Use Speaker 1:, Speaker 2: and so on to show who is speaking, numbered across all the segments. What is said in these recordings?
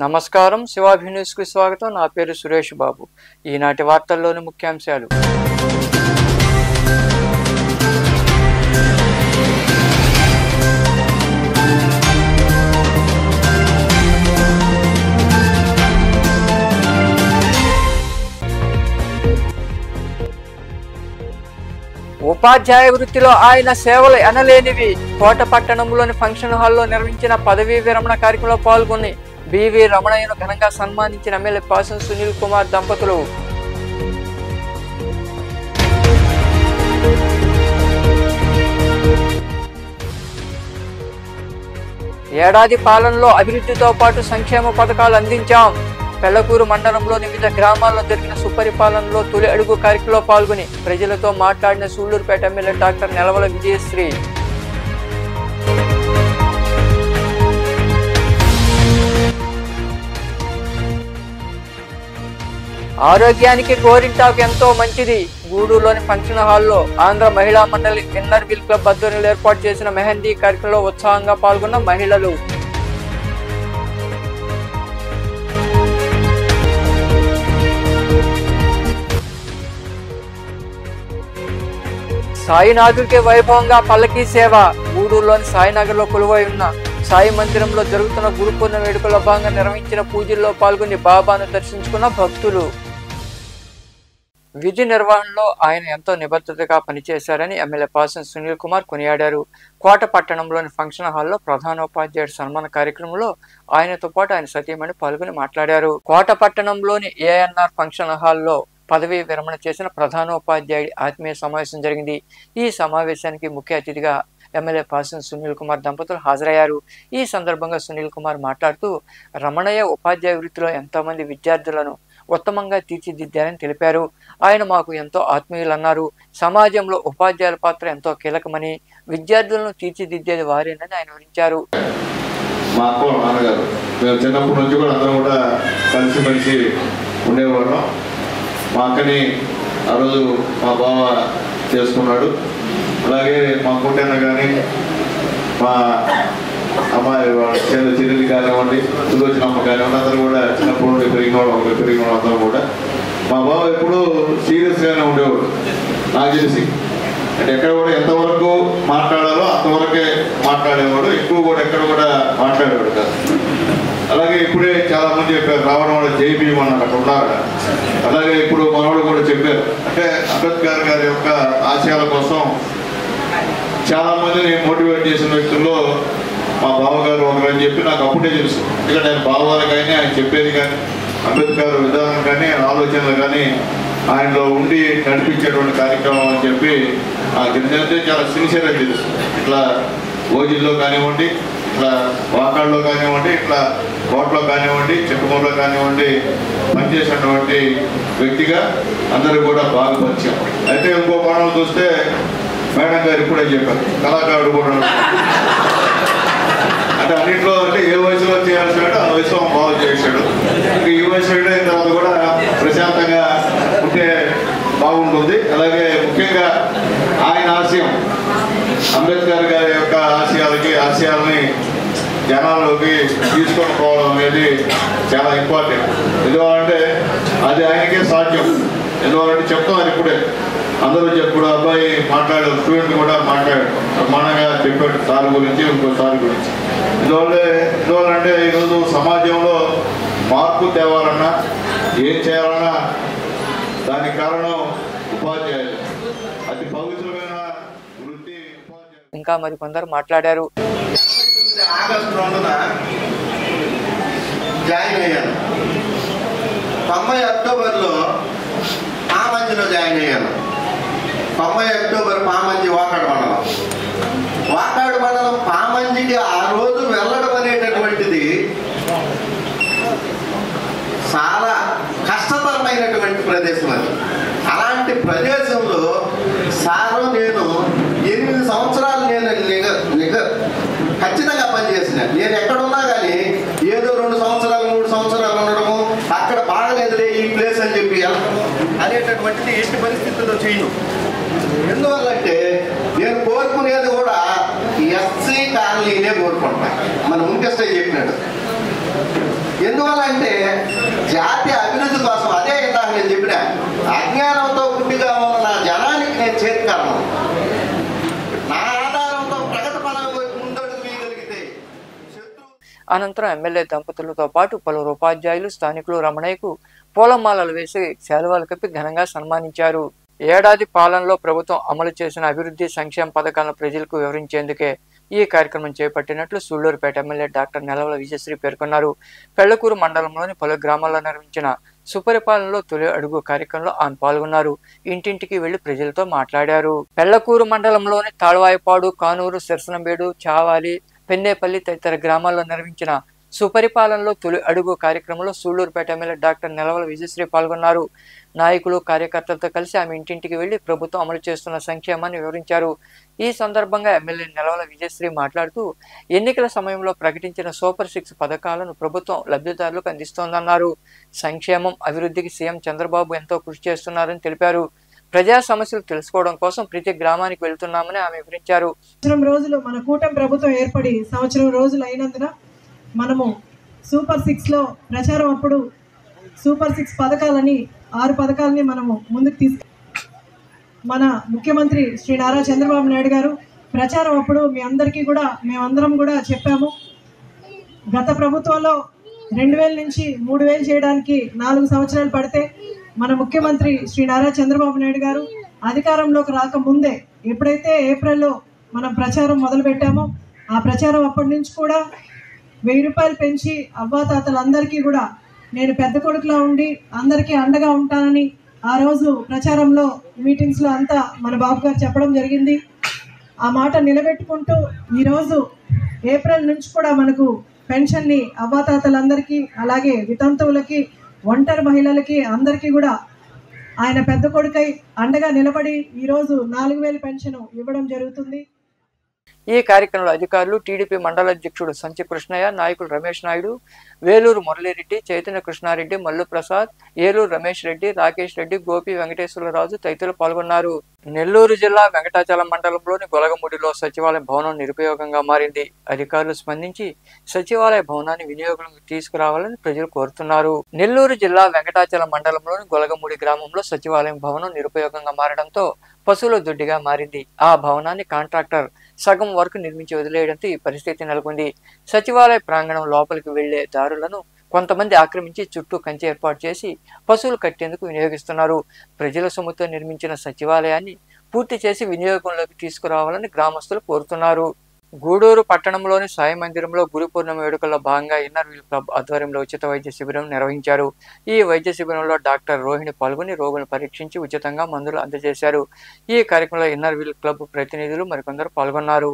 Speaker 1: నమస్కారం, శివాభి న్యూస్ కు స్వాగతం. నా పేరు సురేష్ బాబు. ఈనాటి వార్తల్లోని ముఖ్యాంశాలు. ఉపాధ్యాయ వృత్తిలో ఆయన సేవలు ఎనలేనివి. కోట పట్టణంలోని ఫంక్షన్ హాల్లో నిర్వహించిన పదవీ విరమణ కార్యక్రమంలో పాల్గొని బివి రమణయ్యను ఘనంగా సన్మానించిన ఎమ్మెల్యే పాసం సునీల్ కుమార్ దంపతులు. ఏడాది పాలనలో అభివృద్ధితో పాటు సంక్షేమ పథకాలు అందించాం. పెళ్లకూరు మండలంలోని వివిధ గ్రామాల్లో జరిగిన సుపరిపాలనలో తొలి అడుగు కార్యక్రమంలో పాల్గొని ప్రజలతో మాట్లాడిన సూళ్లూరుపేట ఎమ్మెల్యే డాక్టర్ నెలవల విజయశ్రీ. ఆరోగ్యానికి గోరింటాకు ఎంతో మంచిది. గూడూరులోని ఫంక్షన్ హాల్లో ఆంధ్ర మహిళా మండలి ఇన్నర్ వీల్ క్లబ్ ఆధ్వర్యంలో ఏర్పాటు చేసిన మెహందీ కార్యక్రమంలో ఉత్సాహంగా పాల్గొన్న మహిళలు. సాయినాథుడికి వైభవంగా పల్లకీ సేవ. గూడూరులోని సాయినగర్ లో కొలువై ఉన్న సాయి మందిరంలో జరుగుతున్న గురు పూర్ణిమ వేడుకల్లో భాగంగా నిర్వహించిన పూజల్లో పాల్గొని బాబాను దర్శించుకున్న భక్తులు. విధి నిర్వహణలో ఆయన ఎంతో నిబద్ధతగా పనిచేశారని ఎమ్మెల్యే పాసం సునీల్ కుమార్ కొనియాడారు. కోట పట్టణంలోని ఫంక్షన్ హాల్లో ప్రధానోపాధ్యాయుడు సన్మాన కార్యక్రమంలో ఆయనతో పాటు ఆయన సతీమణి పాల్గొని మాట్లాడారు. కోట పట్టణంలోని ఏఎన్ఆర్ ఫంక్షన్ హాల్లో పదవీ విరమణ చేసిన ప్రధానోపాధ్యాయుడి ఆత్మీయ సమావేశం జరిగింది. ఈ సమావేశానికి ముఖ్య అతిథిగా ఎమ్మెల్యే పాసం సునీల్ కుమార్ దంపతులు హాజరయ్యారు. ఈ సందర్భంగా సునీల్ కుమార్ మాట్లాడుతూ రమణయ్య ఉపాధ్యాయ వృత్తిలో ఎంతో మంది విద్యార్థులను ఉత్తమంగా తీర్చిదిద్దారని తెలిపారు. ఆయన మాకు ఎంతో ఆత్మీయులన్నారు. సమాజంలో ఉపాధ్యాయుల పాత్ర ఎంతో కీలకమని, విద్యార్థులను తీర్చిదిద్దేది వారేనని ఆయన వివరించారు.
Speaker 2: మా అక్క నాన్నగారు మేము చిన్నప్పటి నుంచి కూడా అందరం కూడా కలిసిమెలిసి ఉండేవాళ్ళం. మా అక్కని ఆ రోజు మా బావ చేసుకున్నాడు. అలాగే మా కుట్టన్న కానీ, మా అమ్మాయి చెల్లెలు కానివ్వండి, సులోచనమ్మ కానివ్వండి, అందరూ కూడా చిన్నప్పుడు నుండి పెరిగిన అందరూ కూడా మా బావ ఎప్పుడూ సీరియస్గానే ఉండేవాడు. నాకు తెలిసి అంటే ఎక్కడ కూడా ఎంతవరకు మాట్లాడాలో అంతవరకే మాట్లాడేవాడు. ఎక్కువ కూడా ఎక్కడ కూడా మాట్లాడేవాడు కాదు. అలాగే ఇప్పుడే చాలా మంది చెప్పారు, రావడం వల్ల జై భీమ్ అన్నారు, అక్కడ ఉన్నారు. అలాగే ఇప్పుడు మనవాడు కూడా చెప్పారు, అంటే అంబేద్కర్ గారి యొక్క ఆశయాల కోసం చాలా మందిని మోటివేట్ చేసిన వ్యక్తుల్లో మా బావగారు ఒకరని చెప్పి నాకు అప్పుడే తెలుసు. ఎందుకంటే ఆయన బావగారు కానీ, ఆయన చెప్పేది కానీ, అంబేద్కర్ విధానం కానీ, ఆలోచనలు కానీ ఆయనలో ఉండి నడిపించేటువంటి కార్యక్రమం అని చెప్పి నాకు ఎందుకంటే చాలా సిన్సియర్గా తెలుసు. ఇట్లా ఓజిల్లో కానివ్వండి, ఇట్లా వాకాళ్ళలో కానివ్వండి, ఇట్లా కోటలో కానివ్వండి, చెట్టుమూలలో కానివ్వండి పనిచేసినటువంటి వ్యక్తిగా అందరూ కూడా బాగా పరిచయం. అయితే ఇంకో కోణం చూస్తే మేడం గారు ఇప్పుడే చెప్పారు, కళాకారుడు కూడా అంటే అన్నింటిలో అంటే ఏ వయసులో చేయాల్సినట్టు ఆ వయసులో బాగా చేశాడు. ఇంకా ఈ వయసు అయిన తర్వాత కూడా ప్రశాంతంగా ఉంటే బాగుంటుంది. అలాగే ముఖ్యంగా ఆయన ఆశయం, అంబేద్కర్ గారి యొక్క ఆశయాలని జనాల్లోకి తీసుకొని పోవడం అనేది చాలా ఇంపార్టెంట్. ఎందుకంటే అది ఆయనకే సాధ్యం. ఎందుకంటే చెప్తాం అది ఇప్పుడే అందరూ చెప్పుడు అబ్బాయి మాట్లాడారు, స్టూడెంట్ కూడా మాట్లాడాడు, బ్రహ్మాండంగా చెప్పాడు సార్ గురించి, ఇంకో సార్ గురించి. ఎందువల్లంటే ఈరోజు సమాజంలో మార్పు తేవాలన్నా ఏం చేయాలన్నా దానికి కారణం ఉపాధ్యాయులు. అతి పవిత్రమైన వృత్తి ఉపాధ్యాయులు.
Speaker 1: ఇంకా మరి కొందరు మాట్లాడారు.
Speaker 3: ఆగస్టు 2న జాయిన్ అయ్యాను. 90 అక్టోబర్లో పామంజిలో జాయిన్ అయ్యాను. 90 అక్టోబర్ పామంజి వాకాడు మండలం పామంజికి ఆ రోజు వెళ్ళడం అనేటటువంటిది చాలా కష్టతరమైనటువంటి ప్రదేశం. అది అలాంటి ప్రదేశంలో సారు నేను 8 సంవత్సరాలు నేను ఖచ్చితంగా పనిచేసిన. నేను ఎక్కడున్నా కానీ ఏదో 2 సంవత్సరాలు 3 సంవత్సరాలు ఉండడము, అక్కడ బాగలేదులే ఈ ప్లేస్ అని చెప్పి వెళ్ళడము అనేటటువంటిది ఎట్టి పరిస్థితుల్లో చేయను. ఎందువల్లంటే నేను కోరుకునేది కూడా ఎస్సీ కాలనీనే కోరుకుంటాను. మన ముఖ్యస్థ చెప్పినాడు ఎందువల్ల అంటే జాతి అభివృద్ధి కోసం, అదే ఇందాక నేను చెప్పిన, అజ్ఞానంతో గుడ్డిగా ఉన్న నా జనానికి నేను చేతికరణం, నా ఆధారంతో ప్రగతి పదం ముందడుగు వేయగలిగితే.
Speaker 1: అనంతరం ఎమ్మెల్యే దంపతులతో పాటు పలువురు ఉపాధ్యాయులు, స్థానికులు రమణయ్యకు పూలమాలలు వేసి శాలువాలు కప్పి ఘనంగా సన్మానించారు. ఏడాది పాలనలో ప్రభుత్వం అమలు చేసిన అభివృద్ధి సంక్షేమ పథకాలను ప్రజలకు వివరించేందుకే ఈ కార్యక్రమం చేపట్టినట్లు సూళ్లూరుపేట ఎమ్మెల్యే డాక్టర్ నెలవల విజయశ్రీ పేర్కొన్నారు. పెళ్లకూరు మండలంలోని పలు గ్రామాల్లో నిర్వహించిన సుపరిపాలనలో తొలి అడుగు కార్యక్రమంలో ఆమె పాల్గొన్నారు. ఇంటింటికి వెళ్లి ప్రజలతో మాట్లాడారు. పెళ్లకూరు మండలంలోని తాళ్వాయపాడు, కానూరు, సిరసనంబేడు, చావాలి, పెన్నేపల్లి తదితర గ్రామాల్లో నిర్వహించిన సుపరిపాలనలో తొలి అడుగు కార్యక్రమంలో సూళ్లూరుపేట ఎమ్మెల్యే డాక్టర్ నెలవల విజయశ్రీ పాల్గొన్నారు. నాయకులు, కార్యకర్తలతో కలిసి ఆమె ఇంటింటికి వెళ్లి ప్రభుత్వం అమలు చేస్తున్న సంక్షేమాన్ని వివరించారు. ఈ సందర్భంగా ఎమ్మెల్యే నెలవల విజయశ్రీ మాట్లాడుతూ ఎన్నికల సమయంలో ప్రకటించిన సూపర్ 6 పథకాలను ప్రభుత్వం లబ్ధిదారులకు అందిస్తోందన్నారు. సంక్షేమం, అభివృద్ధికి సీఎం చంద్రబాబు ఎంతో కృషి చేస్తున్నారని తెలిపారు. ప్రజా సమస్యలు తెలుసుకోవడం కోసం ప్రతి గ్రామానికి వెళ్తున్నామని ఆమె వివరించారు.
Speaker 4: రోజులు మన కూటమి ప్రభుత్వం ఏర్పడి సంవత్సరం రోజులు అయినందున మనము సూపర్ 6లో ప్రచారం అప్పుడు సూపర్ 6 పథకాలని 6 పథకాలని మనము ముందుకు మన ముఖ్యమంత్రి శ్రీ నారా చంద్రబాబు నాయుడు గారు ప్రచారం అప్పుడు మేమందరం కూడా చెప్పాము. గత ప్రభుత్వంలో 2000 నుంచి 3000 చేయడానికి 4 సంవత్సరాలు పడితే మన ముఖ్యమంత్రి శ్రీ నారా చంద్రబాబు నాయుడు గారు అధికారంలోకి రాకముందే ఎప్పుడైతే ఏప్రిల్లో మనం ప్రచారం మొదలుపెట్టామో ఆ ప్రచారం అప్పటి నుంచి కూడా 1000 రూపాయలు పెంచి అవ్వాతాతలందరికీ కూడా నేను పెద్ద కొడుకులా ఉండి అందరికీ అండగా ఉంటానని ఆ రోజు ప్రచారంలో మీటింగ్స్లో అంతా మన బాబు గారు చెప్పడం జరిగింది. ఆ మాట నిలబెట్టుకుంటూ ఈరోజు ఏప్రిల్ నుంచి కూడా మనకు పెన్షన్ని అవ్వాతాతలందరికీ, అలాగే వితంతువులకి, ఒంటరి మహిళలకి అందరికీ కూడా ఆయన పెద్ద కొడుకై అండగా నిలబడి ఈరోజు 4000 పెన్షన్ ఇవ్వడం జరుగుతుంది.
Speaker 1: ఈ కార్యక్రమంలో అధికారులు, టీడీపీ మండల అధ్యక్షుడు సంచి కృష్ణయ్య, నాయకులు రమేష్ నాయుడు, వేలూరు మురళీరెడ్డి, చైతన్య కృష్ణారెడ్డి, మల్లు ప్రసాద్, ఏలూరు రమేష్ రెడ్డి, రాకేష్ రెడ్డి, గోపి వెంకటేశ్వరరాజు తదితరులు పాల్గొన్నారు. నెల్లూరు జిల్లా వెంకటాచలం మండలంలోని గొలగముడిలో సచివాలయ భవనం నిరుపయోగంగా మారింది. అధికారులు స్పందించి సచివాలయ భవనాన్ని వినియోగంలోకి తీసుకురావాలని ప్రజలు కోరుతున్నారు. నెల్లూరు జిల్లా వెంకటాచలం మండలంలోని గొలగముడి గ్రామంలో సచివాలయం భవనం నిరుపయోగంగా మారడంతో పశువుల దొడ్డిగా మారింది. ఆ భవనాన్ని కాంట్రాక్టర్ సగం వరకు నిర్మించి వదిలేయడంతో ఈ పరిస్థితి నెలకొంది. సచివాలయ ప్రాంగణం లోపలికి వెళ్లే దారులను కొంతమంది ఆక్రమించి చుట్టూ కంచె ఏర్పాటు చేసి పశువులు కట్టేందుకు వినియోగిస్తున్నారు. ప్రజల సొమ్ముతో నిర్మించిన సచివాలయాన్ని పూర్తి చేసి వినియోగంలోకి తీసుకురావాలని గ్రామస్తులు కోరుతున్నారు. గూడూరు పట్టణంలోని సాయి మందిరంలో గురు పూర్ణిమ వేడుకల్లో భాగంగా ఇన్నర్ వీల్ క్లబ్ ఆధ్వర్యంలో ఉచిత వైద్య శిబిరం నిర్వహించారు. ఈ వైద్య శిబిరంలో డాక్టర్ రోహిణి పాల్గొని రోగులను పరీక్షించి ఉచితంగా మందులు అందజేశారు. ఈ కార్యక్రమంలో ఇన్నర్ వీల్ క్లబ్ ప్రతినిధులు మరికొందరు పాల్గొన్నారు.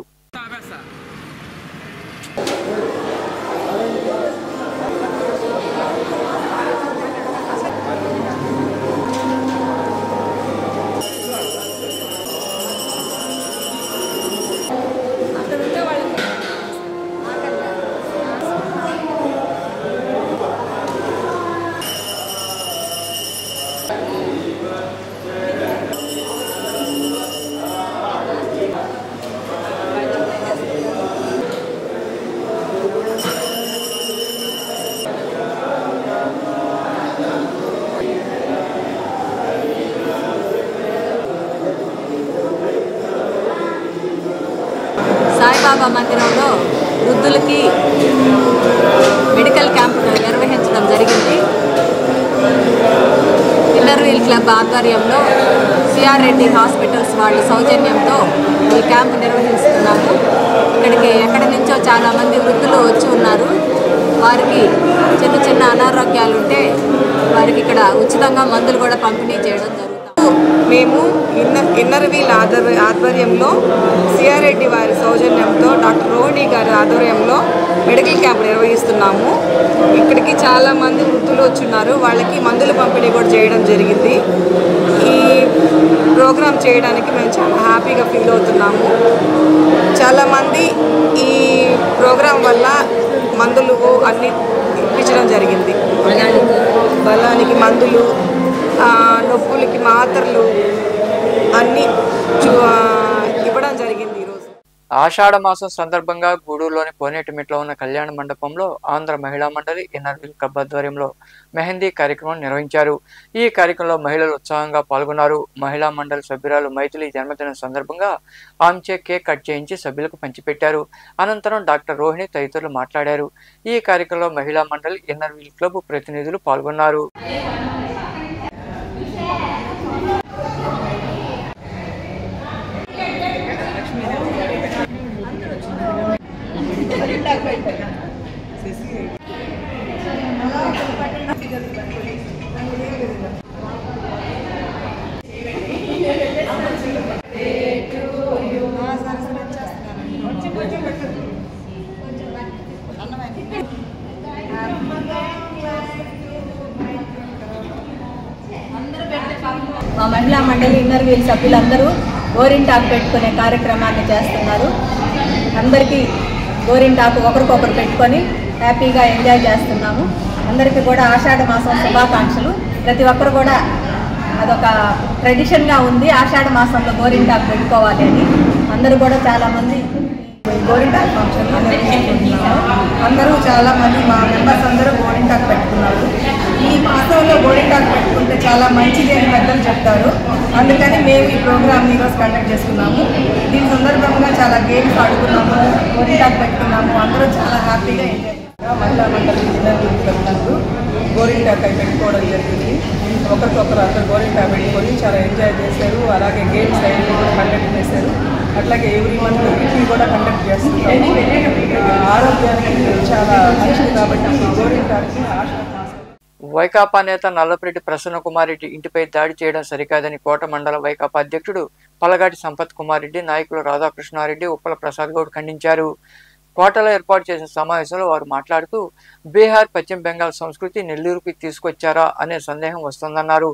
Speaker 5: సాయిబాబా మందిరంలో వృద్ధులకి మెడికల్ క్యాంప్ నిర్వహించడం జరిగింది. ఇన్నర్ వీల్ క్లబ్ ఆధ్వర్యంలో సిఆర్ రెడ్డి హాస్పిటల్స్ వాళ్ళ సౌజన్యంతో ఈ క్యాంపు నిర్వహిస్తున్నాము. ఇక్కడికి ఎక్కడి నుంచో చాలామంది వృద్ధులు వచ్చి ఉన్నారు. వారికి చిన్న చిన్న అనారోగ్యాలు ఉంటే వారికి ఇక్కడ ఉచితంగా మందులు కూడా పంపిణీ చేయడం జరుగుతుంది.
Speaker 6: మేము ఇన్నర్ వీల్ ఆధ్వర్యంలో సిఆర్ రెడ్డి వారి సౌజన్యంతో డాక్టర్ రోహిణి గారి ఆధ్వర్యంలో మెడికల్ క్యాంప్ నిర్వహిస్తున్నాము. ఇక్కడికి చాలామంది వృద్ధులు వచ్చున్నారు. వాళ్ళకి మందులు పంపిణీ కూడా చేయడం జరిగింది. ఈ ప్రోగ్రాం చేయడానికి మేము చాలా హ్యాపీగా ఫీల్ అవుతున్నాము. చాలామంది ఈ ప్రోగ్రాం వల్ల మందులు అన్నీ ఇప్పించడం జరిగింది. బలానికి మందులు, నొప్పులకి మాత్రలు అన్నీ ఇవ్వడం జరిగింది ఈరోజు.
Speaker 1: ఆషాఢ మాసం సందర్భంగా గూడూరులోని కోనేటిమిట్లో ఉన్న కళ్యాణ మండపంలో ఆంధ్ర మహిళా మండలి ఇన్నర్ వీల్ క్లబ్ ఆధ్వర్యంలో మెహందీ కార్యక్రమం నిర్వహించారు. ఈ కార్యక్రమంలో మహిళలు ఉత్సాహంగా పాల్గొన్నారు. మహిళా మండలి సభ్యురాలు మైథిలి జన్మదినం సందర్భంగా ఆమెచే కేక్ కట్ చేయించి సభ్యులకు పంచిపెట్టారు. అనంతరం డాక్టర్ రోహిణి తదితరులు మాట్లాడారు. ఈ కార్యక్రమంలో మహిళా మండలి ఇన్నర్ వీల్ క్లబ్ ప్రతినిధులు పాల్గొన్నారు.
Speaker 5: మా మహిళా మండలి ఇన్నర్ వీల్ సభ్యులందరూ గోరింటాకు పెట్టుకునే కార్యక్రమాన్ని చేస్తున్నారు. అందరికీ గోరింటాకు ఒకరికొకరు పెట్టుకొని హ్యాపీగా ఎంజాయ్ చేస్తున్నాము. అందరికీ కూడా ఆషాఢ మాసం శుభాకాంక్షలు. ప్రతి ఒక్కరు కూడా అదొక ట్రెడిషన్గా ఉంది, ఆషాఢ మాసంలో గోరింటాకు పెట్టుకోవాలి అని. అందరూ కూడా చాలామంది గోరింటాకు ఫంక్షన్లో నిర్వహించుకుంటున్నారు. అందరూ చాలామంది మా మెంబర్స్ అందరూ గోరింటాకు పెట్టుకున్నారు. ఈ మాసంలో గోరింటాకు పెట్టుకుంటే చాలా మంచిది అని పెద్దలు చెప్తారు. అందుకని మేము ఈ ప్రోగ్రామ్ ఈరోజు కండక్ట్ చేసుకున్నాము. దీని సందర్భంగా చాలా గేమ్స్ ఆడుకున్నాము, గోరింటాకు పెట్టుకున్నాము. అందరూ చాలా హ్యాపీగా ఎంజాయ్ చేశారు. మహిళా మండలి పిల్లలు గోరింటాకు పెట్టుకోవడం జరిగింది. ఒకరికొకరు అందరు గోరింటాకు పెట్టుకొని చాలా ఎంజాయ్ చేశారు. అలాగే గేమ్స్ అన్నీ కూడా కండక్ట్ చేశారు. అట్లాగే ఎవ్రీ మంత్ వీటిని కూడా కండక్ట్ చేస్తున్నాము. ఆరోగ్యానికి చాలా మంచిది కాబట్టి గోరింటాకు
Speaker 1: వైకాపా నేత నల్లపరెడ్డి ప్రసన్న కుమార్ రెడ్డి ఇంటిపై దాడి చేయడం సరికాదని కోట మండల వైకాపా అధ్యక్షుడు పలగాటి సంపత్ కుమార్ రెడ్డి, నాయకులు రాధాకృష్ణారెడ్డి, ఉప్పల ప్రసాద్ గౌడ్ ఖండించారు. కోటలో ఏర్పాటు చేసిన సమావేశంలో వారు మాట్లాడుతూ బీహార్, పశ్చిమ బెంగాల్ సంస్కృతి నెల్లూరుకి తీసుకొచ్చారా అనే సందేహం వస్తుందన్నారు.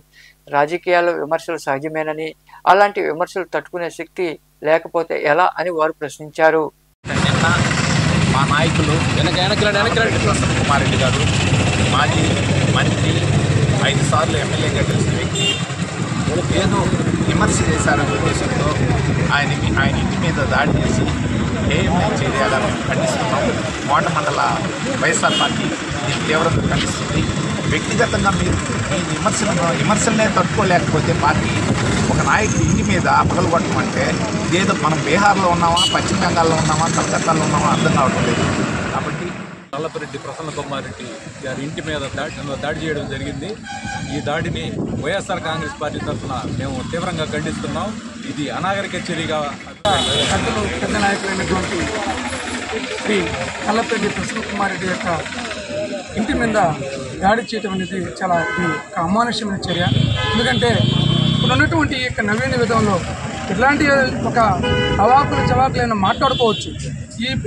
Speaker 1: రాజకీయాల్లో విమర్శలు సహజమేనని, అలాంటి విమర్శలు తట్టుకునే శక్తి లేకపోతే ఎలా అని వారు ప్రశ్నించారు.
Speaker 7: మా నాయకులు ప్రసన్న కుమార్ రెడ్డి గారు మాజీ మంత్రి, 5 సార్లు ఎమ్మెల్యేగా గెలిచిన వ్యక్తి ఏదో విమర్శ చేశారనే ఉద్దేశంతో ఆయన ఇంటి మీద దాడి చేసి ఏఎంఐ చేయాలని ఖండిస్తున్నాం. కోట మండల వైఎస్ఆర్ పార్టీ దీన్ని తీవ్రంగా ఖండిస్తుంది. వ్యక్తిగతంగా మీరు ఈ విమర్శలనే తట్టుకోలేకపోతే పార్టీ ఒక నాయకుడి ఇంటి మీద పగలగొట్టమంటే ఇదేదో మనం బీహార్లో ఉన్నామా, పశ్చిమ బెంగాల్లో ఉన్నామా, కలకత్తాలో ఉన్నామా అర్థం కావడం లేదు. కాబట్టి
Speaker 8: నల్లపరెడ్డి ప్రసన్న కుమార్ రెడ్డి గారి ఇంటి మీద దాడి చేయడం జరిగింది. ఈ దాడిని వైఎస్ఆర్ కాంగ్రెస్ పార్టీ తరఫున మేము తీవ్రంగా ఖండిస్తున్నాం. ఇది అనాగరిక చర్యగా
Speaker 9: పెద్ద నాయకులైనటువంటి శ్రీ నల్లపరెడ్డి ప్రసన్న కుమార్ రెడ్డి యొక్క ఇంటి మీద దాడి చేయడం అనేది చాలా ఒక అమానుష్యమైన చర్య. ఎందుకంటే ఇప్పుడు ఉన్నటువంటి ఈ యొక్క నవీన విధంలో ఇట్లాంటి ఒక అవాకులు చవాకులైనా మాట్లాడుకోవచ్చు.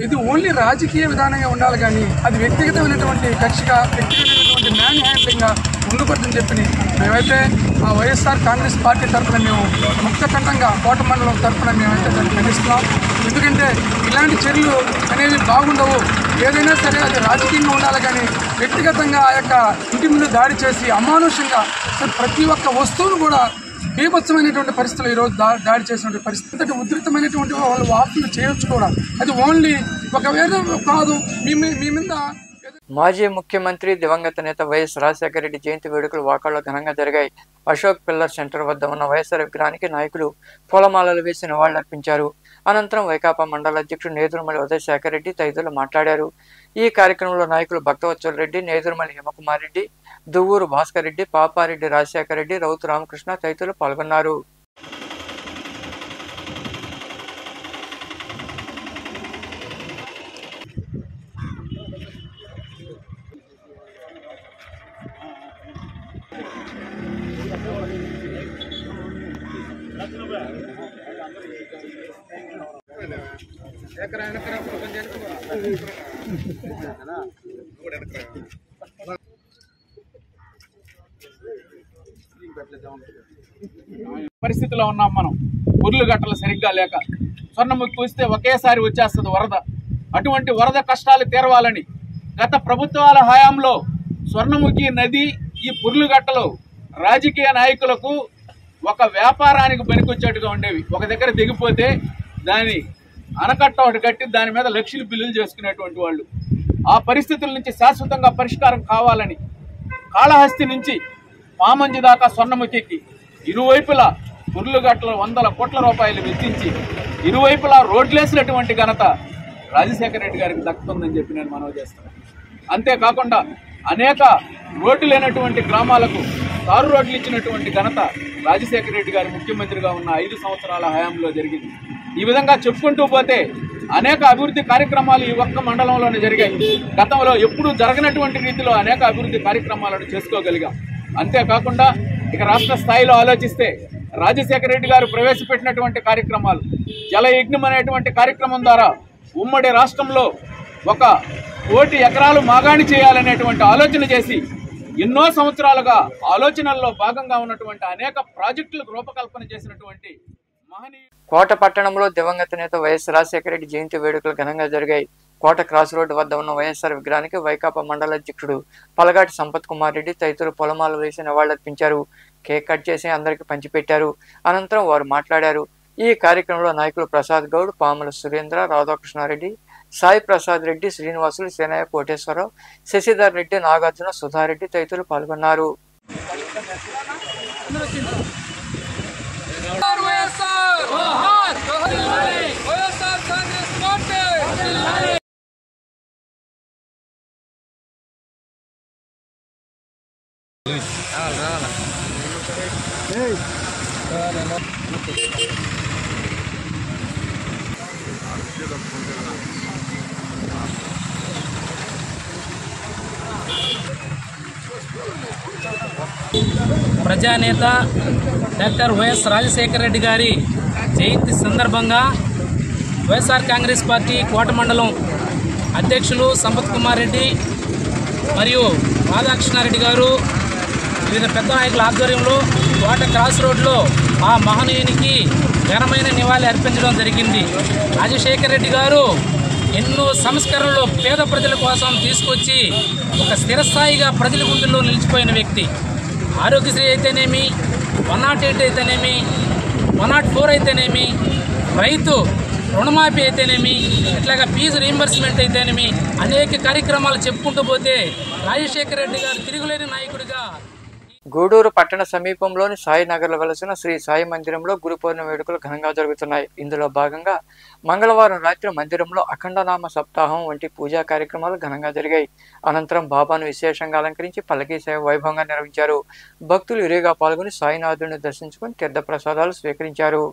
Speaker 9: ఇది ఓన్లీ రాజకీయ విధానంగా ఉండాలి కానీ అది వ్యక్తిగతమైనటువంటి కక్షగా, వ్యక్తిగతమైనటువంటి మ్యాన్ హ్యాండ్లింగ్గా ఉండకూడదని చెప్పి మేమైతే మా వైఎస్ఆర్ కాంగ్రెస్ పార్టీ తరఫున మేము ముక్తకంఠంగా కోట మండలం తరఫున మేమైతే దాన్ని ఖండిస్తున్నాం. ఎందుకంటే ఇలాంటి చర్యలు అనేవి బాగుండవు. ఏదైనా సరే అది రాజకీయంగా ఉండాలి కానీ వ్యక్తిగతంగా ఆ యొక్క ఇంటి ముందు దాడి చేసి అమానుషంగా ప్రతి ఒక్క వస్తువును కూడా బీభత్సమైనటువంటి పరిస్థితులు ఈరోజు దాడి చేసినటువంటి పరిస్థితి, ఉధృతమైనటువంటి వాళ్ళు వార్తలు చేయొచ్చు కూడా. అది ఓన్లీ ఒకవేళ కాదు మీ మీద.
Speaker 1: మాజీ ముఖ్యమంత్రి దివంగత నేత వైఎస్ రాజశేఖర రెడ్డి జయంతి వేడుకలు వాకాల్లో ఘనంగా జరిగాయి. అశోక్ పిల్లర్ సెంటర్ వద్ద ఉన్న వైఎస్ఆర్ విగ్రహానికి నాయకులు పూలమాలలు వేసి నివాళులర్పించారు. అనంతరం వైకాపా మండల అధ్యక్షుడు నేదురుమల్లి ఉదయశేఖర్ రెడ్డి తదితరులు మాట్లాడారు. ఈ కార్యక్రమంలో నాయకులు భక్తవత్సల రెడ్డి, నేదురుమల్లి హిమకుమార్ రెడ్డి, దువ్వూరు భాస్కర్ రెడ్డి, పాపారెడ్డి రాజశేఖర రెడ్డి, రౌతు రామకృష్ణ తదితరులు పాల్గొన్నారు.
Speaker 10: పరిస్థితిలో ఉన్నాం మనం. ఉర్లు గట్టలు సరిగ్గా లేక స్వర్ణముఖి వస్తే ఒకేసారి వచ్చేస్తుంది వరద. అటువంటి వరద కష్టాలు తీరవాలని గత ప్రభుత్వాల హయాంలో స్వర్ణముఖి నది, ఈ పుర్లుగట్టలు రాజకీయ నాయకులకు ఒక వ్యాపారానికి పనికొచ్చేట్టుగా ఉండేవి. ఒక దగ్గర దిగిపోతే దాన్ని ఆనకట్ట ఒకటి కట్టి దాని మీద లక్షలు బిల్లులు చేసుకునేటువంటి వాళ్ళు. ఆ పరిస్థితుల నుంచి శాశ్వతంగా పరిష్కారం కావాలని కాళహస్తి నుంచి పామంజి దాకా స్వర్ణముఖికి ఇరువైపులా ఉర్లుగట్ల 100 కోట్ల రూపాయలు వెచ్చించి ఇరువైపులా రోడ్లేసినటువంటి ఘనత రాజశేఖర రెడ్డి గారికి దక్కుతుందని చెప్పి నేను మనవి చేస్తున్నాను. అంతేకాకుండా అనేక రోడ్లు లేనటువంటి గ్రామాలకు తారు రోడ్లు ఇచ్చినటువంటి ఘనత రాజశేఖర రెడ్డి గారు ముఖ్యమంత్రిగా ఉన్న 5 సంవత్సరాల హయాంలో జరిగింది. ఈ విధంగా చెప్పుకుంటూ పోతే అనేక అభివృద్ధి కార్యక్రమాలు ఈ ఒక్క మండలంలోనే జరిగాయి. గతంలో ఎప్పుడూ జరగనటువంటి రీతిలో అనేక అభివృద్ధి కార్యక్రమాలను చేసుకోగలిగాం. అంతేకాకుండా ఇక రాష్ట్ర స్థాయిలో ఆలోచిస్తే రాజశేఖర రెడ్డి గారు ప్రవేశపెట్టినటువంటి కార్యక్రమాలు జలయజ్ఞం అనేటువంటి కార్యక్రమం ద్వారా ఉమ్మడి రాష్ట్రంలో 1 కోటి ఎకరాలు మాగాణి చేయాలనేటువంటి ఆలోచన చేసి ఎన్నో సంవత్సరాలుగా ఆలోచనల్లో భాగంగా ఉన్నటువంటి అనేక ప్రాజెక్టులకు రూపకల్పన చేసినటువంటి
Speaker 1: కోట పట్టణంలో దివంగత నేత వైఎస్ రాజశేఖర రెడ్డి జయంతి వేడుకలు ఘనంగా జరిగాయి. కోట క్రాస్ రోడ్డు వద్ద ఉన్న వైఎస్ఆర్ విగ్రహానికి వైకాపా మండల అధ్యక్షుడు పలగాటి సంపత్ కుమార్ రెడ్డి తదితరులు పొలమాలు వేసి నివాళులర్పించారు. కేక్ కట్ చేసి అందరికి పంచిపెట్టారు. అనంతరం వారు మాట్లాడారు. ఈ కార్యక్రమంలో నాయకులు ప్రసాద్ గౌడ్, పాముల సురేంద్ర, రాధాకృష్ణారెడ్డి, సాయి ప్రసాద్ రెడ్డి, శ్రీనివాసులు, సేనయ్య, కోటేశ్వరరావు, శశిధర్ రెడ్డి, నాగార్జున, సుధారెడ్డి తదితరులు పాల్గొన్నారు.
Speaker 11: ప్రజానేత డాక్టర్ వైఎస్ రాజశేఖర రెడ్డి గారి జయంతి సందర్భంగా వైఎస్ఆర్ కాంగ్రెస్ పార్టీ కోట మండలం అధ్యక్షులు సంపత్ కుమార్ రెడ్డి మరియు రాధాకృష్ణారెడ్డి గారు వివిధ పెద్ద నాయకుల ఆధ్వర్యంలో కోట క్రాస్ రోడ్లో ఆ మహనీయునికి ఘనమైన నివాళి అర్పించడం జరిగింది. రాజశేఖర రెడ్డి గారు ఎన్నో సంస్కరణలు పేద ప్రజల కోసం తీసుకొచ్చి ఒక స్థిరస్థాయిగా ప్రజల గుండెల్లో నిలిచిపోయిన వ్యక్తి. ఆరోగ్యశ్రీ అయితేనేమి, 108 అయితేనేమి, 104 అయితేనేమి, రైతు రుణమాఫీ అయితేనేమి, ఇట్లాగా ఫీజు రీయింబర్స్మెంట్ అయితేనేమి అనేక కార్యక్రమాలు చెప్పుకుంటూ పోతే రాజశేఖర రెడ్డి గారు తిరుగులేని నాయకుడిగా.
Speaker 1: గూడూరు పట్టణ సమీపంలోని సాయి నగర్లో వెలసిన శ్రీ సాయి మందిరంలో గురు పౌర్ణమి వేడుకలు ఘనంగా జరుగుతున్నాయి. ఇందులో భాగంగా మంగళవారం రాత్రి మందిరంలో అఖండనామ సప్తాహం వంటి పూజా కార్యక్రమాలు ఘనంగా జరిగాయి. అనంతరం బాబాను విశేషంగా అలంకరించి పల్లకీ సేవ వైభవంగా నిర్వహించారు. భక్తులు ఇరుగా పాల్గొని సాయినాథుడిని దర్శించుకుని తీర్థప్రసాదాలు స్వీకరించారు.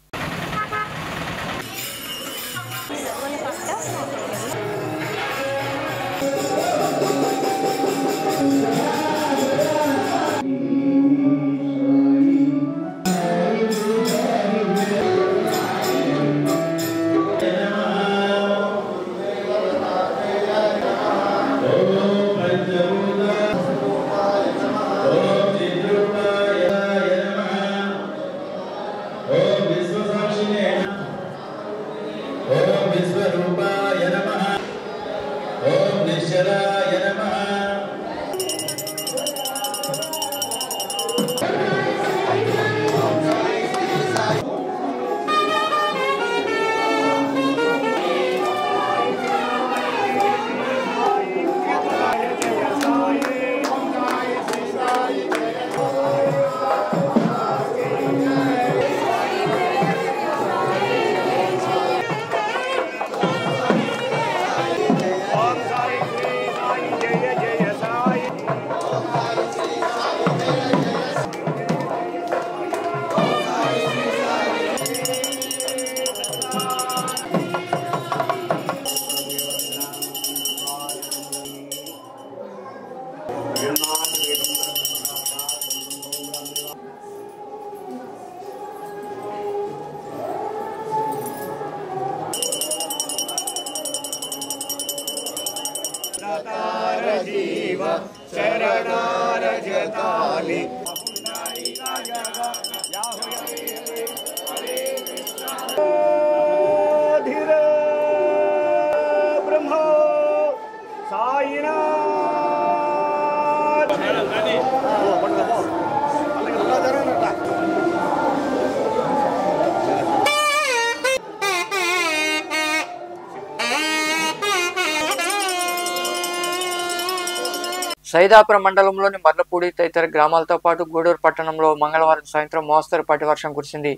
Speaker 1: సైదాపురం మండలంలోని మర్లపూడి తదితర గ్రామాలతో పాటు గూడూరు పట్టణంలో మంగళవారం సాయంత్రం మోస్తరుపాటి వర్షం కురిసింది.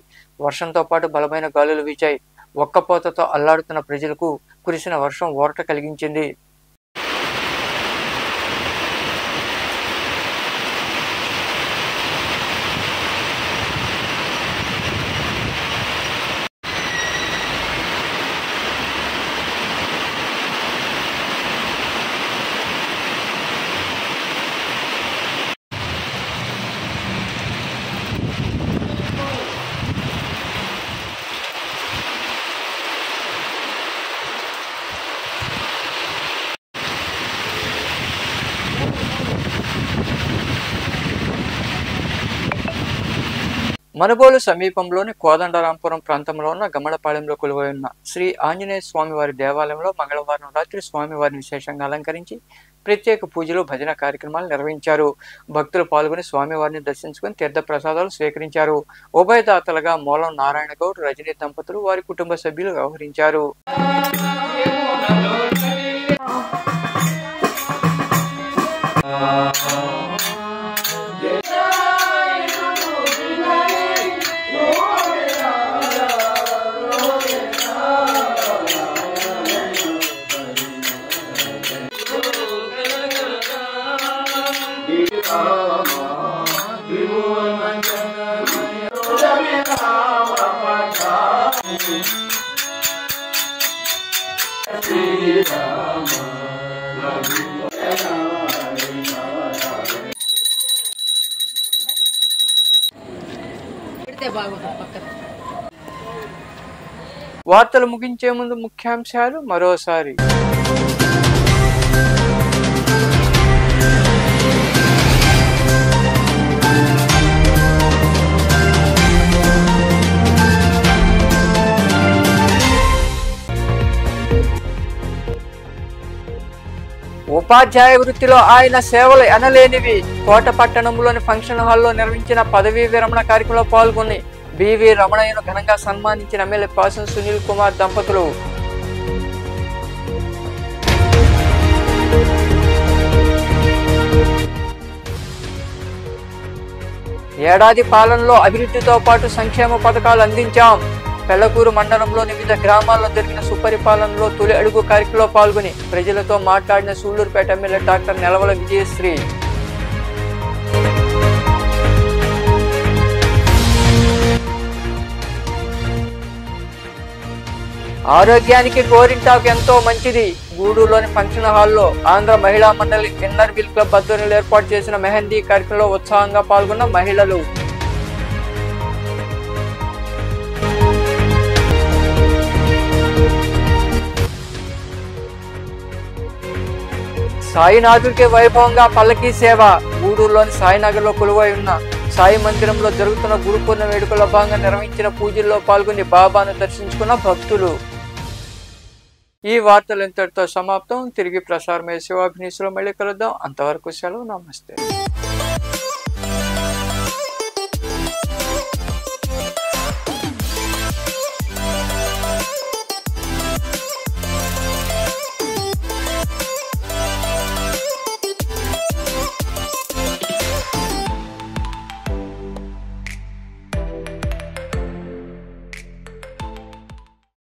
Speaker 1: వర్షంతో పాటు బలమైన గాలులు వీచాయి. ఒక్కపోతతో అల్లాడుతున్న ప్రజలకు కురిసిన వర్షం ఊరట కలిగించింది. మనుబోలు సమీపంలోని కోదండరాంపురం ప్రాంతంలో ఉన్న గమ్మడపాలెంలో కొలువై ఉన్న శ్రీ ఆంజనేయ స్వామివారి దేవాలయంలో మంగళవారం రాత్రి స్వామివారిని విశేషంగా అలంకరించి ప్రత్యేక పూజలు భజన కార్యక్రమాలు నిర్వహించారు. భక్తులు పాల్గొని స్వామివారిని దర్శించుకుని తీర్థ ప్రసాదాలు స్వీకరించారు. ఉభయదాతలుగా మూలం నారాయణ గౌడ్, రజనీ దంపతులు వారి కుటుంబ సభ్యులు వ్యవహరించారు. వార్తలు ముగించే ముందు ముఖ్యాంశాలు మరోసారి. ఉపాధ్యాయ వృత్తిలో ఆయన సేవలు ఎనలేనివి. కోట పట్టణంలోని ఫంక్షన్ హాల్లో నిర్వహించిన పదవీ విరమణ కార్యక్రమంలో పాల్గొని బివి రమణయ్యను ఘనంగా సన్మానించిన ఎమ్మెల్యే పాసం సునీల్ కుమార్ దంపతులు. ఏడాది పాలనలో అభివృద్ధితో పాటు సంక్షేమ పథకాలు అందించాం. పెళ్లకూరు మండలంలోని వివిధ గ్రామాల్లో జరిగిన సుపరిపాలనలో తొలి అడుగు కార్యక్రమంలో పాల్గొని ప్రజలతో మాట్లాడిన సూళ్లూరుపేట ఎమ్మెల్యే డాక్టర్ నెలవల విజయశ్రీ. ఆరోగ్యానికి గోరింటాకు ఎంతో మంచిది. గూడూరులోని ఫంక్షన్ హాల్లో ఆంధ్ర మహిళా మండలి ఇన్నర్ వీల్ క్లబ్ ఆధ్వర్యంలో ఏర్పాటు చేసిన మెహందీ కార్యక్రమంలో ఉత్సాహంగా పాల్గొన్న మహిళలు. సాయినాథుడికి వైభవంగా పల్లకీ సేవ. గూడూరులోని సాయినగర్లో కొలువై ఉన్న సాయి మందిరంలో జరుగుతున్న గురు పూర్ణిమ వేడుకల్లో భాగంగా నిర్వహించిన పూజల్లో పాల్గొని బాబాను దర్శించుకున్న భక్తులు. ఈ వార్తలు ఇంతటితో సమాప్తం. తిరిగి ప్రసారమయ్యే శివాభినీసులో మళ్ళీ కలుద్దాం. అంతవరకు సెలవు. నమస్తే.